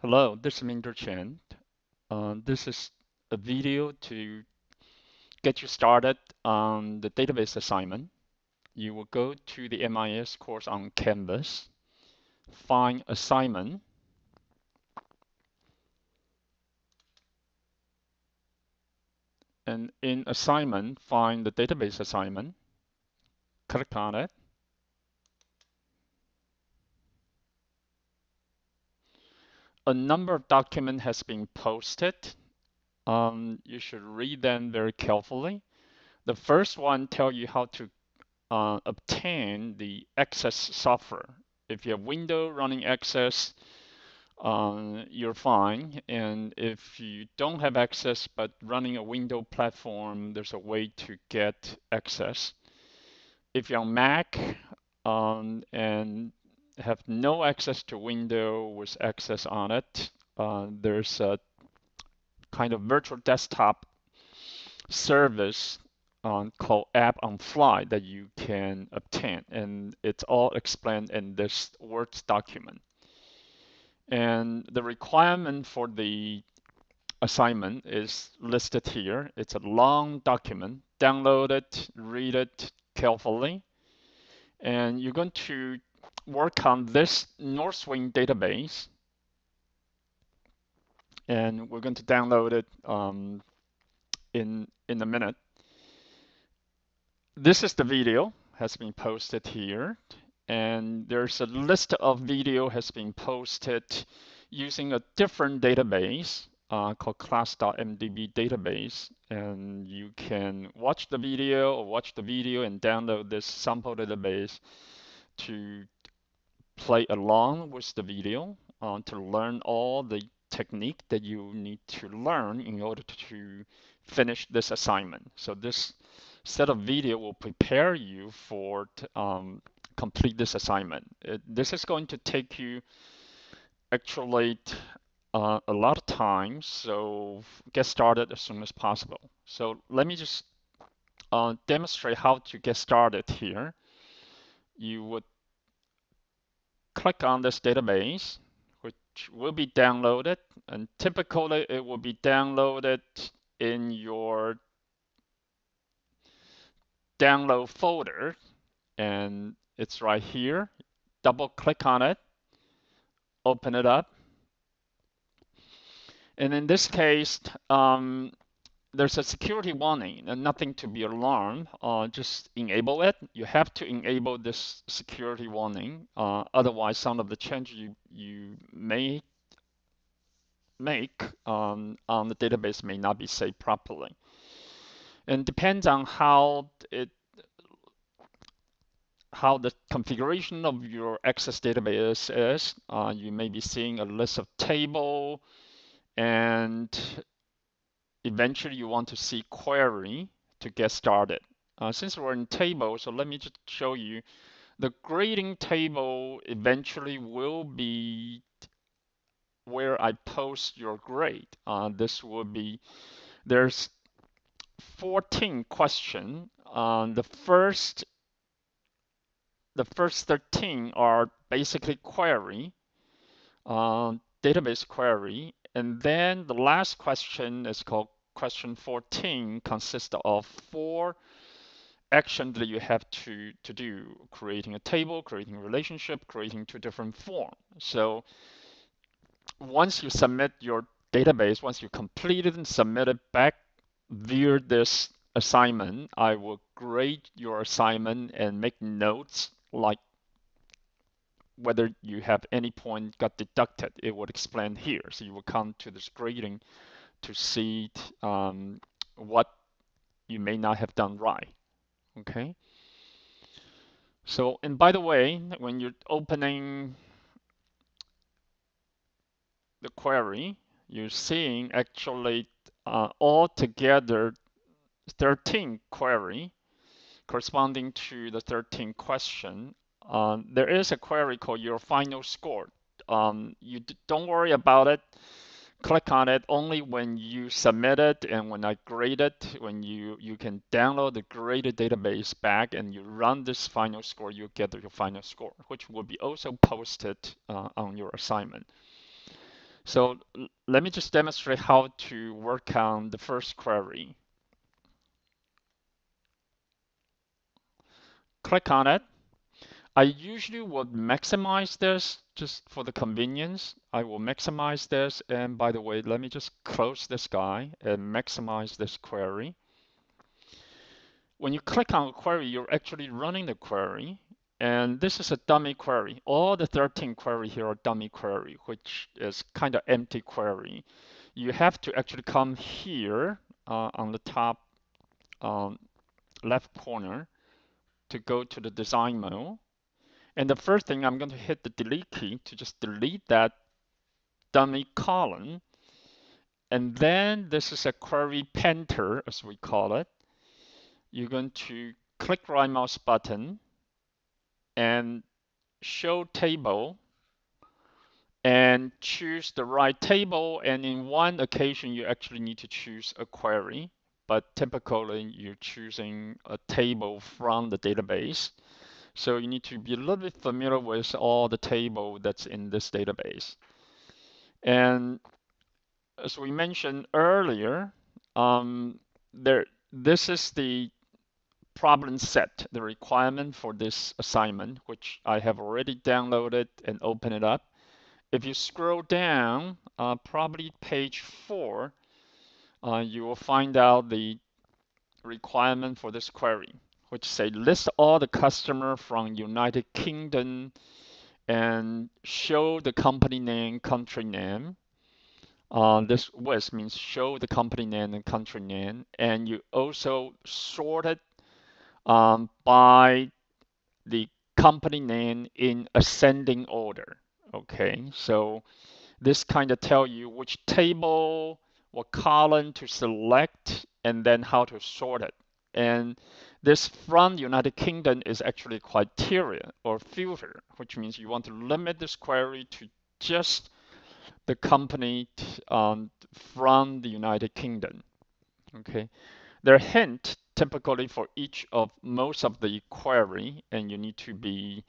Hello, this is Mingder Chen. This is a video to get you started on the database assignment. You will go to the MIS course on Canvas, find assignment, and in assignment, find the database assignment. Click on it. A number of documents has been posted. You should read them very carefully. The first one tells you how to obtain the Access software. If you have Windows running Access, you're fine. And if you don't have Access but running a Windows platform, there's a way to get Access. If you're on Mac and have no access to Windows with Access on it, there's a kind of virtual desktop service called App on Fly that you can obtain, and it's all explained in this Word document. And the requirement for the assignment is listed here. It's a long document. Download it, read it carefully, and you're going to work on this Northwind database, and we're going to download it in a minute. This is the video has been posted here, and there's a list of video has been posted using a different database called class.mdb database, and you can watch the video and download this sample database to play along with the video to learn all the technique that you need to learn in order to finish this assignment. So this set of video will prepare you for complete this assignment. This is going to take you actually a lot of time, so get started as soon as possible. So let me just demonstrate how to get started here. You would click on this database, which will be downloaded, and typically it will be downloaded in your download folder, and it's right here. Double click on it, open it up, and in this case, there's a security warning and nothing to be alarmed. Just enable it. You have to enable this security warning. Otherwise, some of the changes you may make on the database may not be saved properly. And depends on how the configuration of your Access database is. You may be seeing a list of table, and eventually you want to see query to get started. Since we're in table, so let me just show you. The grading table eventually will be where I post your grade. This will be, there's 14 questions. The first 13 are basically query, database query, and then the last question is called question 14, consists of 4 actions that you have to do: creating a table, creating a relationship, creating 2 different forms. So once you submit your database, once you complete it and submit it back via this assignment, I will grade your assignment and make notes like whether you have any point got deducted. It would explain here. So you will come to this grading to see what you may not have done right. Okay. So, and by the way, when you're opening the query, you're seeing actually altogether 13 query corresponding to the 13 question. There is a query called your final score. You don't worry about it. Click on it only when you submit it and when I grade it. When you can download the graded database back and you run this final score, you get your final score, which will be also posted on your assignment. So let me just demonstrate how to work on the first query. Click on it. I usually would maximize this just for the convenience. I will maximize this. And by the way, let me just close this guy and maximize this query. When you click on a query, you're actually running the query. And this is a dummy query. All the 13 query here are dummy query, which is kind of empty query. You have to actually come here on the top left corner to go to the design mode. And the first thing, I'm going to hit the delete key to just delete that dummy column. And then this is a query painter, as we call it. You're going to click right mouse button and show table and choose the right table. And in one occasion, you actually need to choose a query, but typically you're choosing a table from the database. So you need to be a little bit familiar with all the table that's in this database. And as we mentioned earlier, this is the problem set, the requirement for this assignment, which I have already downloaded and opened it up. If you scroll down, probably page 4, you will find out the requirement for this query, which say list all the customer from United Kingdom and show the company name, country name. This with means show the company name and country name, and you also sort it by the company name in ascending order. Okay, so this kind of tell you which table, what column to select, and then how to sort it. And this from United Kingdom is actually criteria or filter, which means you want to limit this query to just the company from the United Kingdom. Okay, there are hints typically for each of most of the query, and you need to be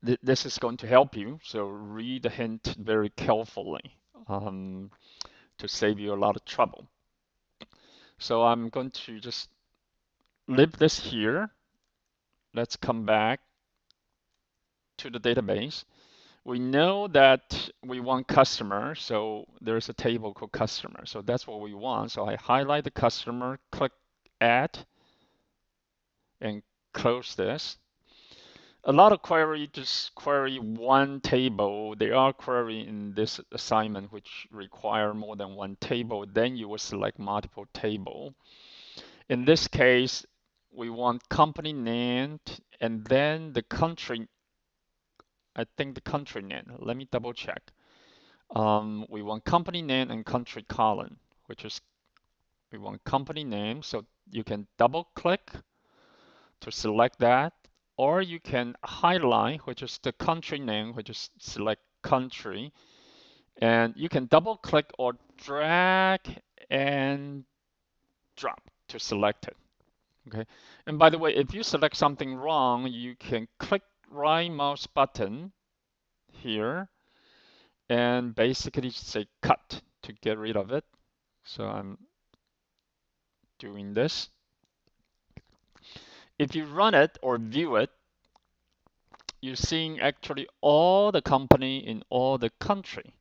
this is going to help you. So read the hint very carefully to save you a lot of trouble. So I'm going to just leave this here. Let's come back to the database. We know that we want customer, so there's a table called customer. So that's what we want. So I highlight the customer, click add, and close this. A lot of query just query one table. There are query in this assignment which require more than one table. Then you will select multiple table. In this case, we want company name and then the country. I think the country name. Let me double check. We want company name and country column, which is we want company name. So you can double click to select that, or you can highlight, which is the country name, which is select country, and you can double click or drag and drop to select it. Okay. And by the way, if you select something wrong, you can click right mouse button here and basically say cut to get rid of it. So I'm doing this. If you run it or view it, you're seeing actually all the company in all the country.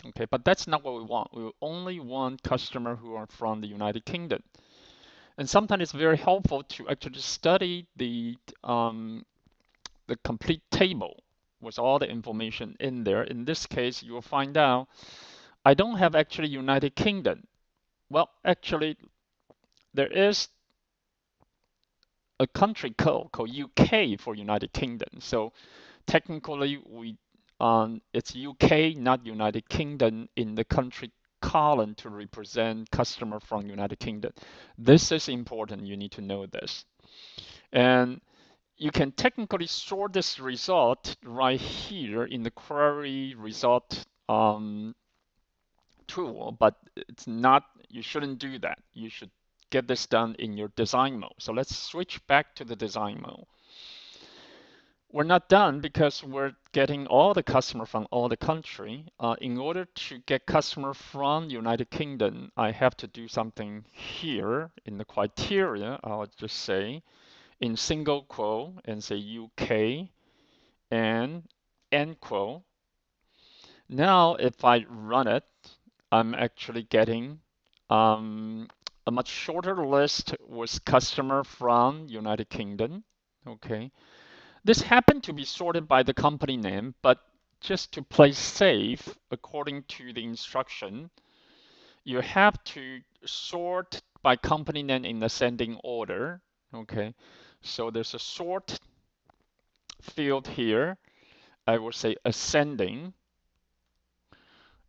Okay, but that's not what we want. We only want customers who are from the United Kingdom. And sometimes it's very helpful to actually study the complete table with all the information in there. In this case, you will find out I don't have actually United Kingdom. Well, actually, there is a country code called UK for United Kingdom. So technically, it's UK, not United Kingdom, in the country column to represent customer from United Kingdom. This is important. You need to know this. And you can technically sort this result right here in the query result tool, but it's not, you shouldn't do that. You should get this done in your design mode. So let's switch back to the design mode. We're not done because we're getting all the customer from all the country. In order to get customer from United Kingdom, I have to do something here in the criteria. I'll just say in single quote and say UK and end quote. Now, if I run it, I'm actually getting a much shorter list with customer from United Kingdom. Okay. This happened to be sorted by the company name, but just to play safe, according to the instruction, you have to sort by company name in ascending order. Okay. So there's a sort field here. I will say ascending,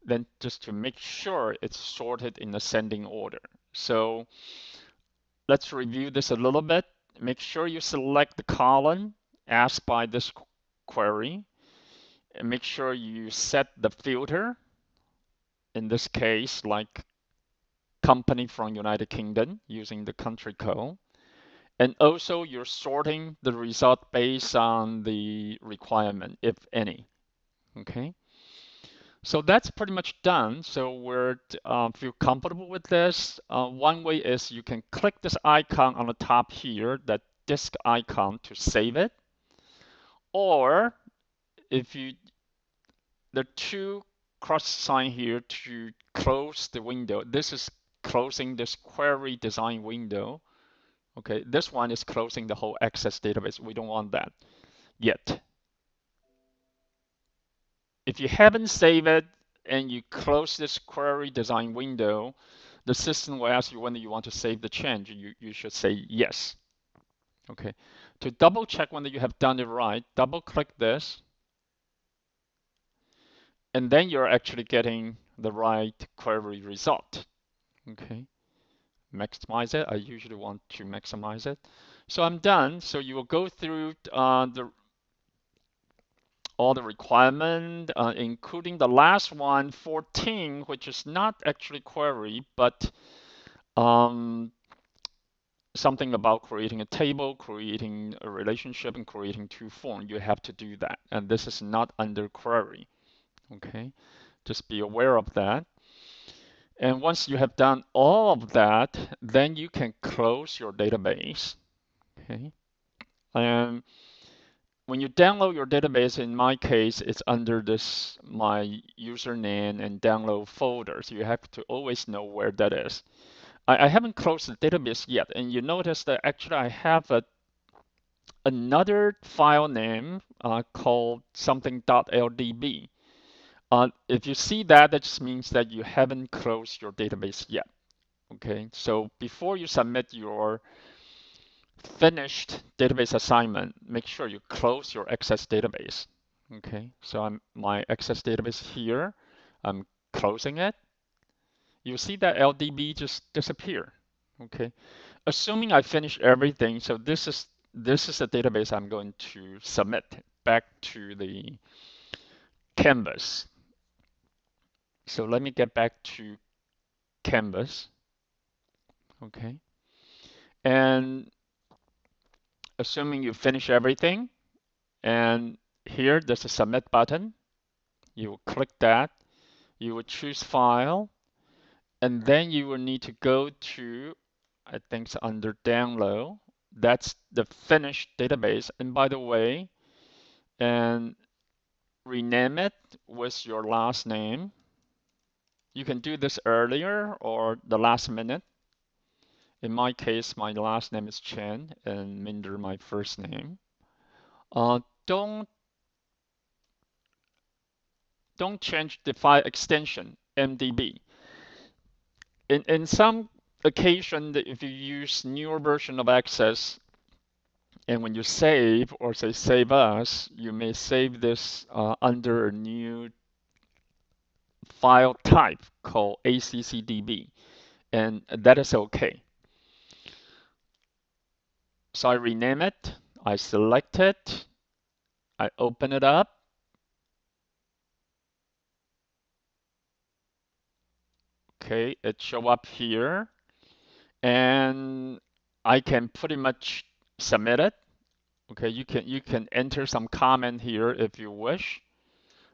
then just to make sure it's sorted in ascending order. So let's review this a little bit. Make sure you select the column asked by this query, and make sure you set the filter, in this case, like company from United Kingdom using the country code. And also you're sorting the result based on the requirement, if any. Okay. So that's pretty much done. So we're feel comfortable with this. One way is you can click this icon on the top here, that disk icon, to save it. Or if you, there are two cross sign here to close the window. This is closing this query design window. Okay, this one is closing the whole Access database. We don't want that yet. If you haven't saved it and you close this query design window, the system will ask you whether you want to save the change. You should say yes. Okay. To double check whether you have done it right, double click this, and then you're actually getting the right query result. Okay. Maximize it. I usually want to maximize it. So I'm done. So you will go through all the requirement, including the last one, 14, which is not actually query, but something about creating a table, creating a relationship, and creating two forms. You have to do that. And this is not under query. Okay, just be aware of that. And once you have done all of that, then you can close your database. Okay, and when you download your database, in my case, it's under this my username and download folder. So you have to always know where that is. I haven't closed the database yet, and you notice that actually I have another file name called something.ldb. If you see that, that just means that you haven't closed your database yet. Okay, so before you submit your finished database assignment, make sure you close your Access database. Okay, so my Access database here, I'm closing it. You see that LDB just disappear. Okay, assuming I finish everything, so this is the database I'm going to submit back to the Canvas. So let me get back to Canvas. Okay, and assuming you finish everything, and here there's a submit button. You will click that. You will choose file, and then you will need to go to, I think it's under download. That's the finished database. And by the way, and rename it with your last name. You can do this earlier or the last minute. In my case, my last name is Chen and Minder my first name. Don't change the file extension MDB. In some occasion, if you use newer version of Access, and when you save or say save as, you may save this under a new file type called ACCDB, and that is okay. So I rename it, I select it, I open it up. Okay, it show up here, and I can pretty much submit it. Okay, you can enter some comment here if you wish,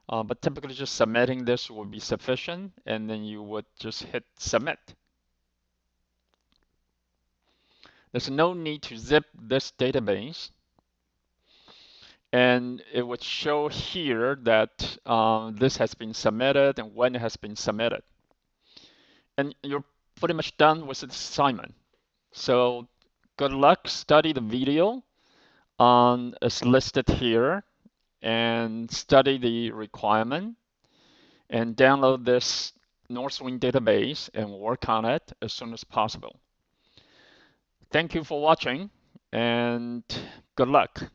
but typically just submitting this would be sufficient, and then you would just hit submit. There's no need to zip this database, and it would show here that this has been submitted and when it has been submitted. And you're pretty much done with the assignment. So good luck, study the video as listed here, and study the requirement, and download this Northwind database and work on it as soon as possible. Thank you for watching, and good luck.